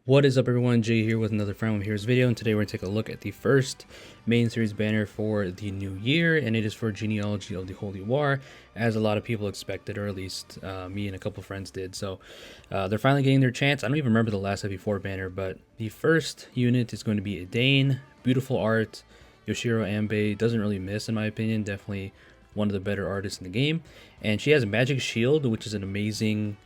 What is up, everyone? Jay here with another From Here's video, and today we're going to take a look at the first main series banner for the new year, and it is for Genealogy of the Holy War, as a lot of people expected, or at least me and a couple friends did. So they're finally getting their chance. I don't even remember the last FE4 banner, but the first unit is going to be Edain. Beautiful art. Yoshiro Ambe doesn't really miss, in my opinion. Definitely one of the better artists in the game. And she has Magic Shield, which is an amazing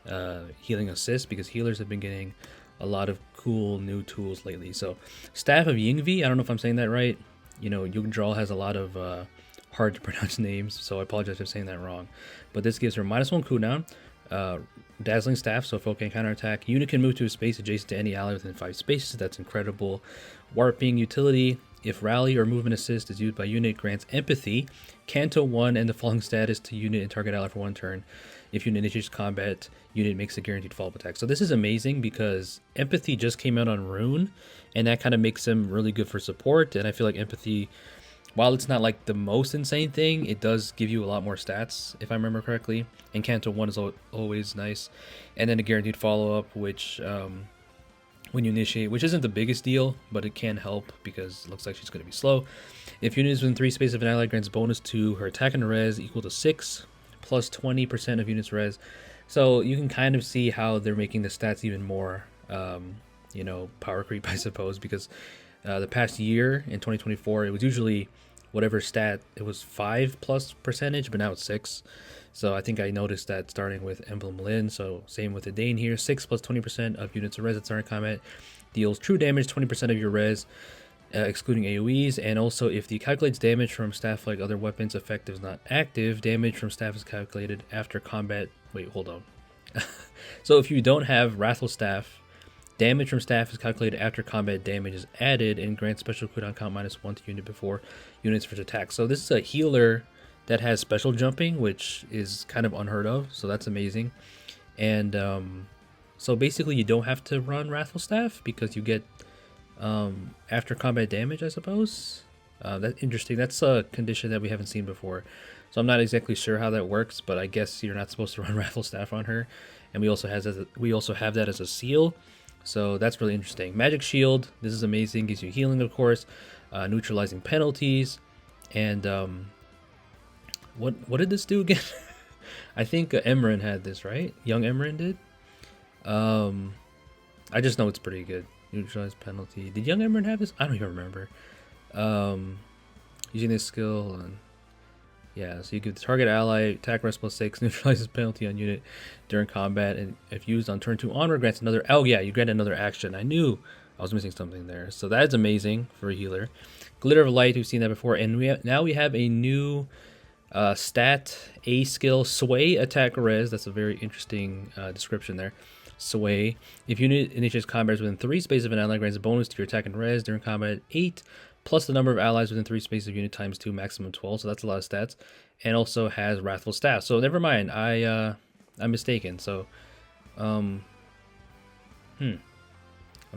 healing assist, because healers have been getting a lot of cool new tools lately. So Staff of Yingvi, I don't know if I'm saying that right. You know, Yugdrall has a lot of hard to pronounce names, so I apologize for saying that wrong. But this gives her -1 cooldown, Dazzling Staff, so foe can counterattack. Unit can move to a space adjacent to any ally within 5 spaces. That's incredible. Warping utility. If rally or movement assist is used by unit, grants empathy, Canto 1, and the falling status to unit and target ally for 1 turn. If unit initiates combat, unit makes a guaranteed follow-up attack. So this is amazing because empathy just came out on Rune, and that kind of makes him really good for support. And I feel like empathy, while it's not like the most insane thing, it does give you a lot more stats, if I remember correctly. And Canto 1 is always nice. And then a guaranteed follow-up, which when you initiate, which isn't the biggest deal, but it can help because it looks like she's going to be slow. If unit is within 3 spaces of an ally, grants bonus to her attack and res equal to 6, plus 20% of units res. So you can kind of see how they're making the stats even more, you know, power creep, I suppose, because the past year in 2024, it was usually whatever stat, it was 5+%, but now it's 6. So I think I noticed that starting with Emblem Lin. So same with Edain here, 6 plus 20% of units of res at starting combat, deals true damage, 20% of your res, excluding AoEs. And also, if the calculates damage from staff like other weapons effective is not active, damage from staff is calculated after combat. Wait, hold on. So if you don't have Wrathful Staff, damage from staff is calculated after combat damage is added and grants special cooldown count -1 to unit before units first attack. So this is a healer that has special jumping, which is kind of unheard of, so that's amazing. And so basically you don't have to run Wrathful Staff because you get after combat damage, I suppose. That's interesting. That's a condition that we haven't seen before, so I'm not exactly sure how that works, but I guess you're not supposed to run Wrathful Staff on her. And we also have that as a seal, so that's really interesting. Magic Shield, this is amazing, gives you healing, of course, neutralizing penalties. And what did this do again? I think Emran had this, right? Young Emran did. I just know it's pretty good. Neutralize penalty. Did Young Emran have this? I don't even remember. Using this skill, and yeah, so you give the target ally attack rest +6, neutralizes penalty on unit during combat, and if used on turn 2 onward, grants another. Oh yeah, you grant another action. I knew I was missing something there. So that's amazing for a healer. Glitter of Light, we've seen that before, and now we have a new stat, A skill, Sway attack res. That's a very interesting description there. Sway. If unit initiates combat within 3 spaces of an ally, grants a bonus to your attack and res during combat 8, plus the number of allies within 3 spaces of unit times 2, maximum 12. So that's a lot of stats. And also has Wrathful Staff. So never mind, I'm mistaken. So I'm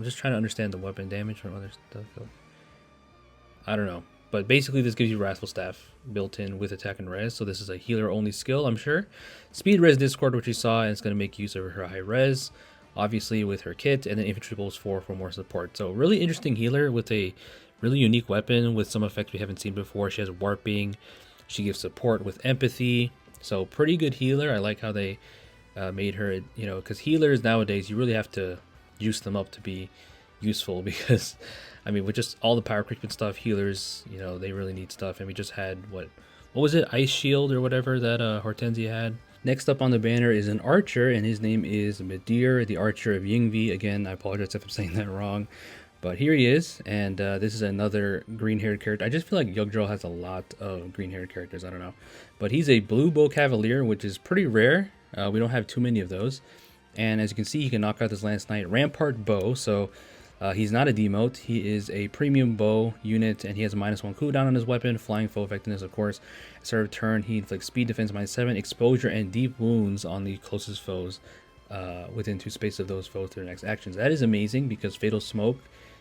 just trying to understand the weapon damage from other stuff. I don't know. But basically this gives you Wrathful Staff built in with attack and res. So this is a healer only skill, I'm sure. Speed res Discord, which you saw, and it's going to make use of her high res, obviously with her kit, and then infantry bolts 4 for more support. So really interesting healer with a really unique weapon with some effects we haven't seen before. She has warping. She gives support with empathy. So pretty good healer. I like how they made her, you know, because healers nowadays, you really have to juice them up to be useful, because I mean, with just all the power creep and stuff, healers, you know, they really need stuff. And we just had what was it, Ice Shield or whatever that Hortensia had. Next up on the banner is an archer, and his name is Midir, the Archer of Yingvi. Again, I apologize if I'm saying that wrong, but here he is. And this is another green-haired character. I just feel like Yugdrall has a lot of green-haired characters. I don't know, but he's a blue bow cavalier, which is pretty rare. We don't have too many of those. And as you can see, he can knock out this Lance Knight Rampart bow. So he's not a demote, he is a premium bow unit, and he has a -1 cooldown on his weapon, flying foe effectiveness, of course. At start of turn, he inflicts speed defense -7, exposure, and deep wounds on the closest foes within 2 spaces of those foes to their next actions. That is amazing because Fatal Smoke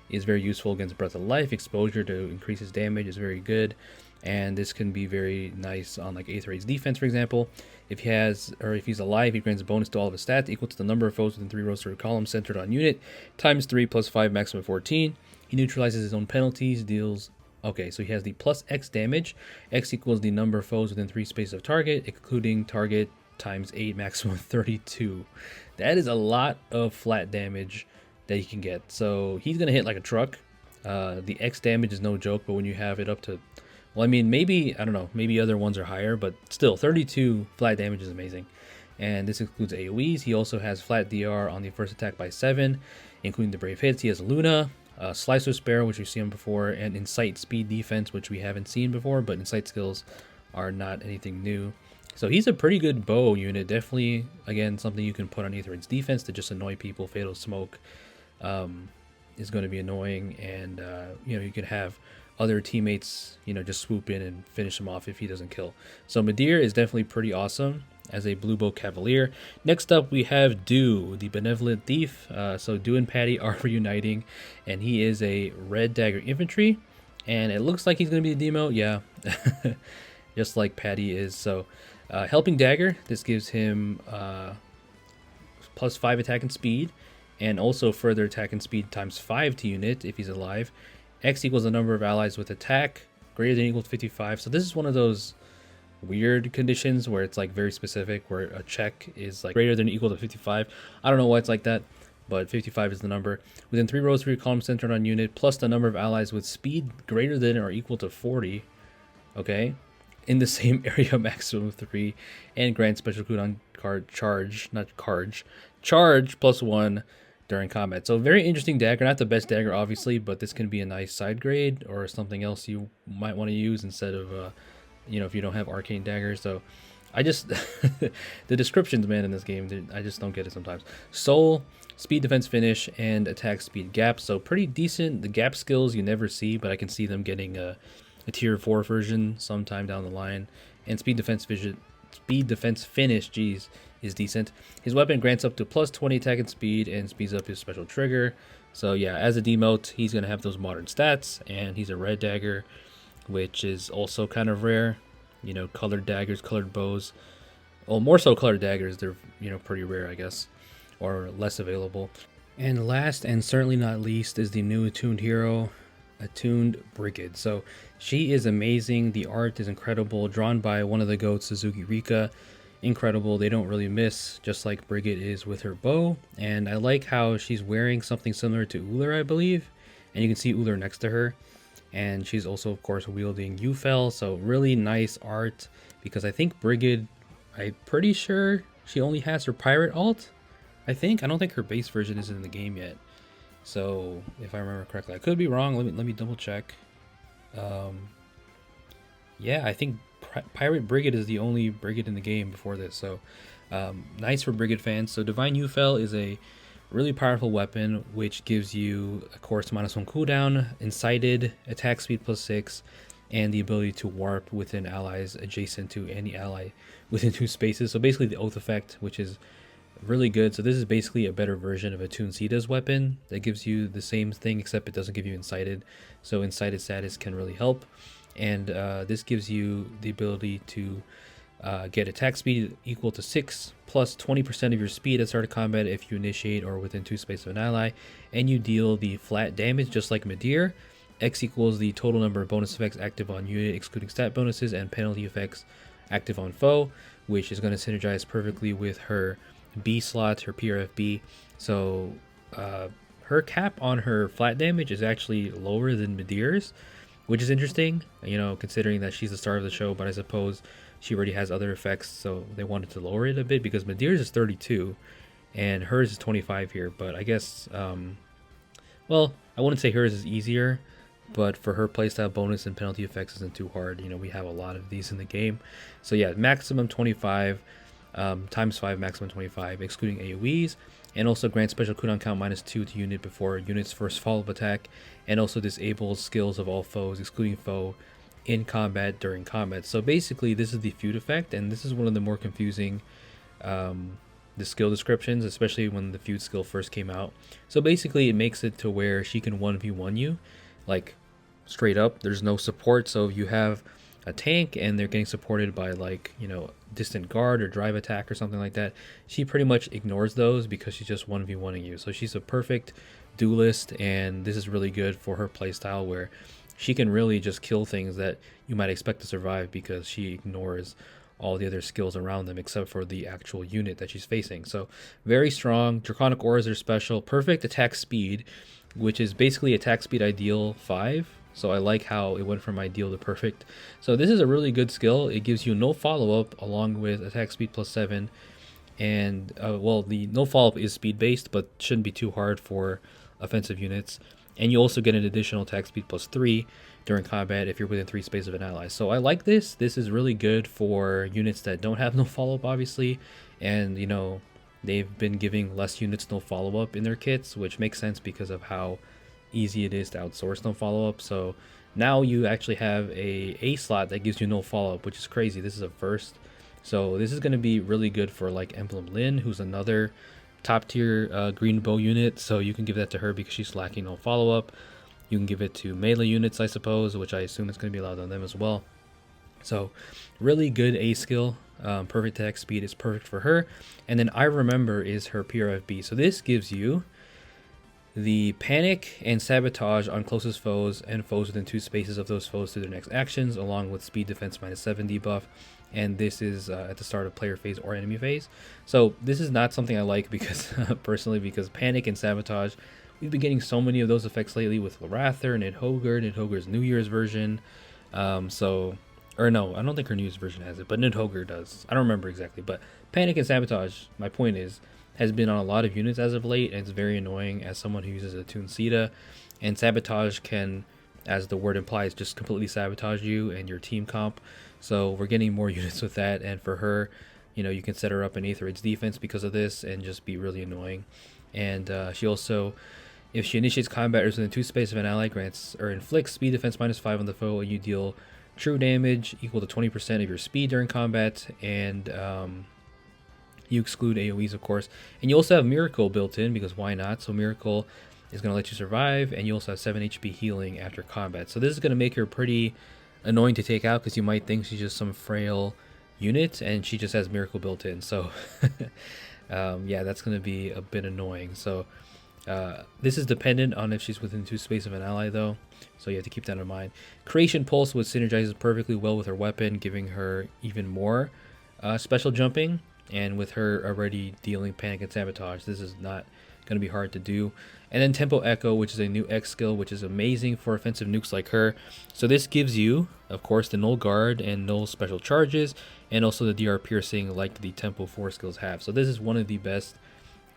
is very useful against Breath of Life. Exposure to increase his damage is very good. and this can be very nice on like 8th raid's defense, for example. If he's alive, he grants a bonus to all of his stats equal to the number of foes within 3 rows through a column centered on unit times 3 plus 5 maximum 14. He neutralizes his own penalties, deals. Okay, so he has the plus X damage. X equals the number of foes within 3 spaces of target, including target times 8 maximum 32. That is a lot of flat damage that he can get. So he's gonna hit like a truck. The X damage is no joke, but when you have it up to, well, I mean, maybe, I don't know, maybe other ones are higher, but still 32 flat damage is amazing. And this includes AoEs. He also has flat DR on the first attack by 7, including the brave hits. He has Luna, Slicer Sparrow, which we've seen before, and Incite Speed Defense, which we haven't seen before, but Incite skills are not anything new. So he's a pretty good bow unit. Definitely, again, something you can put on Aether's defense to just annoy people. Fatal Smoke is going to be annoying, and you can have other teammates just swoop in and finish him off if he doesn't kill. So Midir is definitely pretty awesome as a Blue Bow Cavalier. Next up we have Do, the Benevolent Thief. So Do and Patty are reuniting, and he is a Red Dagger Infantry, and it looks like he's going to be the demote. Yeah, just like Patty is. So Helping Dagger, this gives him plus 5 attack and speed, and also further attack and speed times 5 to unit if he's alive. X equals the number of allies with attack greater than or equal to 55. So this is one of those weird conditions where it's like very specific, where a check is like greater than or equal to 55. I don't know why it's like that, but 55 is the number. Within 3 rows for your column centered on unit, plus the number of allies with speed greater than or equal to 40. Okay, in the same area, maximum 3, and grant special cooldown card charge plus 1 during combat. So very interesting dagger, not the best dagger obviously, but this can be a nice side grade or something else you might want to use instead of if you don't have arcane daggers. So I just the descriptions, man, in this game, I just don't get it sometimes. Soul, speed, defense, finish, and attack speed gap. So pretty decent. The gap skills you never see, but I can see them getting a tier 4 version sometime down the line. And speed, defense, finish, geez, is decent. His weapon grants up to plus 20 attack and speed and speeds up his special trigger. So yeah, as a demote, he's going to have those modern stats, and he's a red dagger, which is also kind of rare. Colored daggers, colored bows. Well, more so colored daggers, they're, pretty rare, I guess, or less available. And last and certainly not least is the new Attuned hero, Attuned Brigid. So she is amazing. The art is incredible, drawn by one of the GOATs, Suzuki Rika. Incredible. They don't really miss, just like Brigid is with her bow. And I like how she's wearing something similar to Uller, I believe, and you can see Uller next to her. And she's also, of course, wielding Ufel. So really nice art, because I think Brigid, I'm pretty sure she only has her pirate alt. I don't think her base version is in the game yet. So if I remember correctly, I could be wrong. Let me double check. Yeah, I think Pirate Brigid is the only Brigid in the game before this. So nice for Brigid fans. So Divine Ufel is a really powerful weapon, which gives you, of course, -1 cooldown, incited, attack speed plus 6, and the ability to warp within allies adjacent to any ally within 2 spaces. So basically the oath effect, which is really good. So this is basically a better version of Attuned Sita's weapon that gives you the same thing, except it doesn't give you incited. So incited status can really help. And this gives you the ability to get attack speed equal to 6 plus 20% of your speed at start of combat if you initiate or within 2 spaces of an ally, and you deal the flat damage just like Midir. X equals the total number of bonus effects active on unit excluding stat bonuses and penalty effects active on foe, which is going to synergize perfectly with her B slot, her PRFB. So her cap on her flat damage is actually lower than Midir's, which is interesting, considering that she's the star of the show, but I suppose she already has other effects, so they wanted to lower it a bit, because Midir's is 32 and hers is 25 here. But I guess, well, I wouldn't say hers is easier, but for her playstyle, bonus and penalty effects isn't too hard. We have a lot of these in the game. So yeah, maximum 25, times 5, maximum 25, excluding AoEs, and also grants special cooldown count -2 to unit before unit's first follow-up attack, and also disables skills of all foes, excluding foe, in combat during combat. So basically, this is the feud effect, and this is one of the more confusing the skill descriptions, especially when the feud skill first came out. So basically, it makes it to where she can 1v1 you, like straight up. There's no support, so if you have a tank and they're getting supported by like, you know, distant guard or drive attack or something like that, she pretty much ignores those because she's just 1v1ing you. So she's a perfect duelist, and this is really good for her playstyle where she can really just kill things that you might expect to survive because she ignores all the other skills around them except for the actual unit that she's facing. So very strong. Draconic auras are special. Perfect attack speed, which is basically attack speed ideal 5. So I like how it went from ideal to perfect. So this is a really good skill. It gives you no follow-up along with attack speed plus 7. And, well, the no follow-up is speed-based, but shouldn't be too hard for offensive units. And you also get an additional attack speed plus 3 during combat if you're within 3 space of an ally. So I like this. This is really good for units that don't have no follow-up, obviously. And, you know, they've been giving less units no follow-up in their kits, which makes sense because of how easy it is to outsource no follow-up. So now you actually have a slot that gives you no follow-up, which is crazy. This is a first. So this is going to be really good for like Emblem Lyn, who's another top tier green bow unit. So you can give that to her because she's lacking no follow-up. You can give it to melee units, I suppose, which I assume is going to be allowed on them as well. So really good A skill. Perfect attack speed is perfect for her. And then I Remember is her PRFB. So this gives you the panic and sabotage on closest foes and foes within 2 spaces of those foes through their next actions, along with speed defense -7 debuff. And this is at the start of player phase or enemy phase. So this is not something I like because personally, because panic and sabotage, we've been getting so many of those effects lately with Lorather and Nidhogger's New Year's version. Or no, I don't think her New Year's version has it, but Nidhogger does. I don't remember exactly, but panic and sabotage, my point is, has been on a lot of units as of late, and it's very annoying as someone who uses Attuned Sita. And sabotage can, as the word implies, just completely sabotage you and your team comp. So we're getting more units with that, and for her, you know, you can set her up in Aetherite's defense because of this and just be really annoying. And she also, if she initiates combat within 2 space of an ally, grants or inflicts speed defense -5 on the foe, and you deal true damage equal to 20% of your speed during combat, and you exclude AoEs, of course. And you also have Miracle built in because why not? So Miracle is going to let you survive, and you also have 7 HP healing after combat. So this is going to make her pretty annoying to take out because you might think she's just some frail unit, and she just has Miracle built in. So yeah, that's going to be a bit annoying. So this is dependent on if she's within 2 space of an ally, though. So you have to keep that in mind. Creation Pulse, which synergizes perfectly well with her weapon, giving her even more special jumping. And with her already dealing panic and sabotage, this is not going to be hard to do. And then Tempo Echo, which is a new X skill, which is amazing for offensive nukes like her. So this gives you, of course, the null guard and null special charges, and also the DR piercing like the Tempo 4 skills have. So this is one of the best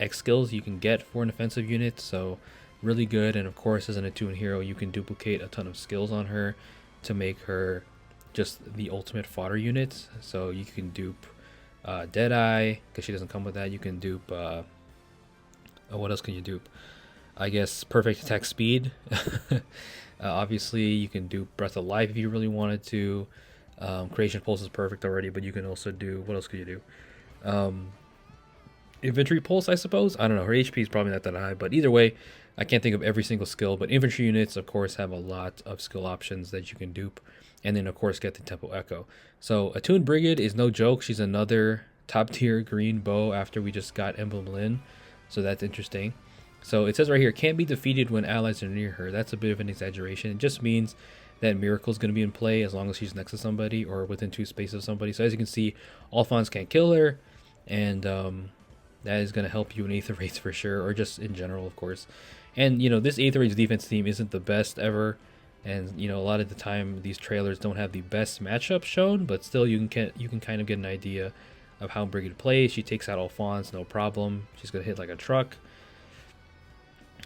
X skills you can get for an offensive unit. So really good. And of course, as an attuned hero, you can duplicate a ton of skills on her to make her just the ultimate fodder unit. So you can dupe Deadeye, because she doesn't come with that. You can dupe what else can you dupe? I guess perfect attack speed. Obviously you can do Breath of Life if you really wanted to. Creation Pulse is perfect already, but you can also do, what else could you do? Infantry Pulse, I suppose. I don't know, her HP is probably not that high, but either way, I can't think of every single skill. But infantry units, of course, have a lot of skill options that you can dupe, and then of course get the Tempo Echo. So Attuned Brigid is no joke. She's another top tier green bow after we just got Emblem Lyn, so that's interesting. So it says right here, can't be defeated when allies are near her. That's a bit of an exaggeration. It just means that Miracle is going to be in play as long as she's next to somebody or within 2 spaces of somebody. So as you can see, Alphonse can't kill her, and that is going to help you in Aether rates for sure, or just in general, of course. And, you know, this Aether rates defense team isn't the best ever. And, you know, a lot of the time these trailers don't have the best matchups shown, but still you can kind of get an idea of how Brigid plays. She takes out Alphonse, no problem. She's going to hit like a truck.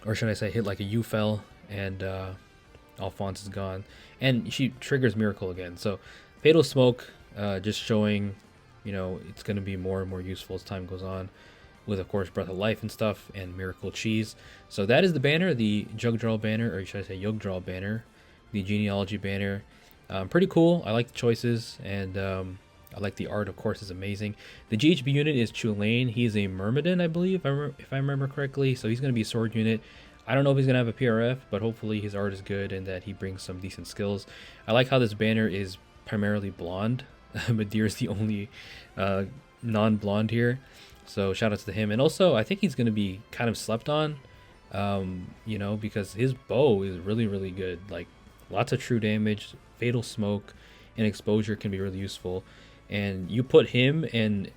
Or should I say hit like a U-Fell, and Alphonse is gone. And she triggers Miracle again. So Fatal Smoke, just showing, you know, it's going to be more and more useful as time goes on, with of course Breath of Life and stuff, and Miracle Cheese. So that is the banner, the Jugdraw banner, or should I say Yogdraw banner, the Genealogy banner. Pretty cool. I like the choices, and I like the art, of course, is amazing. The GHB unit is Chulain. He's a Myrmidon, I believe, if I remember correctly. So he's going to be a sword unit. I don't know if he's going to have a PRF, but hopefully his art is good and that he brings some decent skills. I like how this banner is primarily blonde. Midir is the only non-blonde here, so shout out to him. And also, I think he's gonna be kind of slept on, you know, because his bow is really really good. Like lots of true damage, fatal smoke, and exposure can be really useful. And you put him and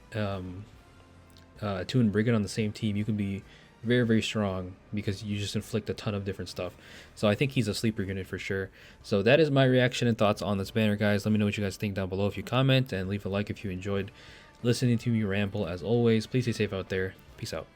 Attuned Brigid on the same team, you can be very very strong because you just inflict a ton of different stuff. So I think he's a sleeper unit for sure. So that is my reaction and thoughts on this banner, guys. Let me know what you guys think down below if you comment, and leave a like if you enjoyed listening to me ramble. As always, please stay safe out there. Peace out.